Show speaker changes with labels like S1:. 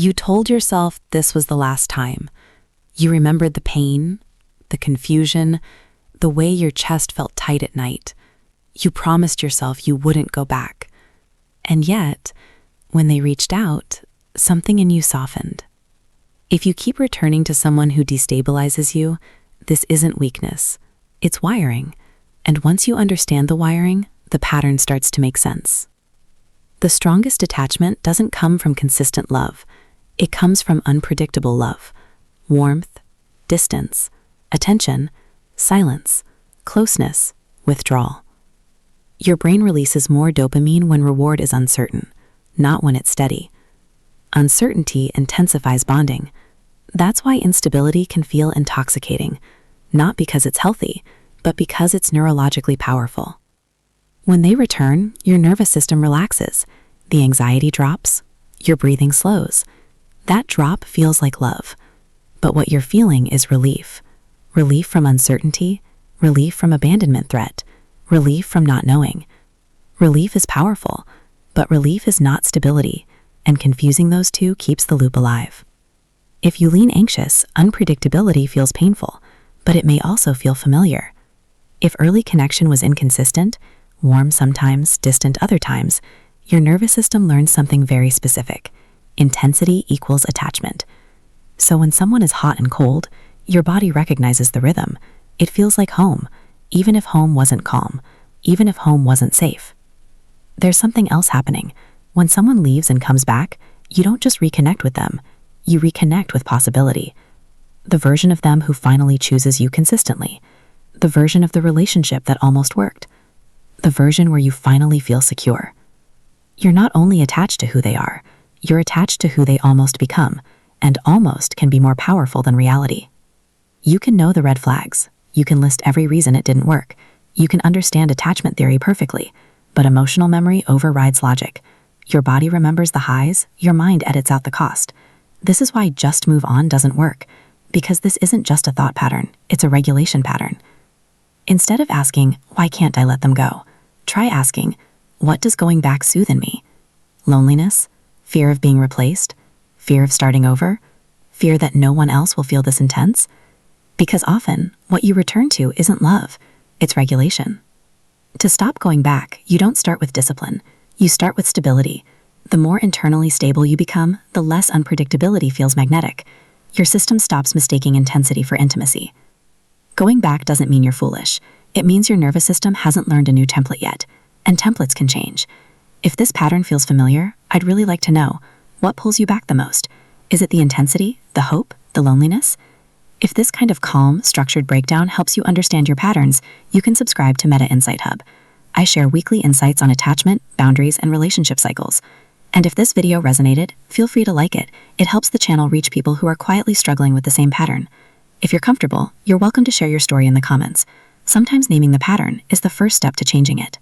S1: You told yourself this was the last time. You remembered the pain, the confusion, the way your chest felt tight at night. You promised yourself you wouldn't go back. And yet, when they reached out, something in you softened. If you keep returning to someone who destabilizes you, this isn't weakness. It's wiring. And once you understand the wiring, the pattern starts to make sense. The strongest attachment doesn't come from consistent love. It comes from unpredictable love. Warmth, distance, attention, silence, closeness, withdrawal. Your brain releases more dopamine when reward is uncertain, not when it's steady. Uncertainty intensifies bonding. That's why instability can feel intoxicating, not because it's healthy, but because it's neurologically powerful. When they return, your nervous system relaxes, the anxiety drops, your breathing slows. That drop feels like love. But what you're feeling is relief. Relief from uncertainty, relief from abandonment threat, relief from not knowing. Relief is powerful, but relief is not stability, and confusing those two keeps the loop alive. If you lean anxious, unpredictability feels painful, but it may also feel familiar. If early connection was inconsistent, warm sometimes, distant other times, your nervous system learns something very specific. Intensity equals attachment. So when someone is hot and cold, your body recognizes the rhythm. It feels like home, even if home wasn't calm, even if home wasn't safe. There's something else happening. When someone leaves and comes back, you don't just reconnect with them, you reconnect with possibility. The version of them who finally chooses you consistently. The version of the relationship that almost worked. The version where you finally feel secure. You're not only attached to who they are, you're attached to who they almost become, and almost can be more powerful than reality. You can know the red flags. You can list every reason it didn't work. You can understand attachment theory perfectly, but emotional memory overrides logic. Your body remembers the highs, your mind edits out the cost. This is why just move on doesn't work, because this isn't just a thought pattern, it's a regulation pattern. Instead of asking, why can't I let them go? Try asking, what does going back soothe in me? Loneliness? Fear of being replaced? Fear of starting over? Fear that no one else will feel this intense? Because often, what you return to isn't love, it's regulation. To stop going back, you don't start with discipline. You start with stability. The more internally stable you become, the less unpredictability feels magnetic. Your system stops mistaking intensity for intimacy. Going back doesn't mean you're foolish. It means your nervous system hasn't learned a new template yet, and templates can change. If this pattern feels familiar, I'd really like to know, what pulls you back the most? Is it the intensity, the hope, the loneliness? If this kind of calm, structured breakdown helps you understand your patterns, you can subscribe to Meta Insight Hub. I share weekly insights on attachment, boundaries, and relationship cycles. And if this video resonated, feel free to like it. It helps the channel reach people who are quietly struggling with the same pattern. If you're comfortable, you're welcome to share your story in the comments. Sometimes naming the pattern is the first step to changing it.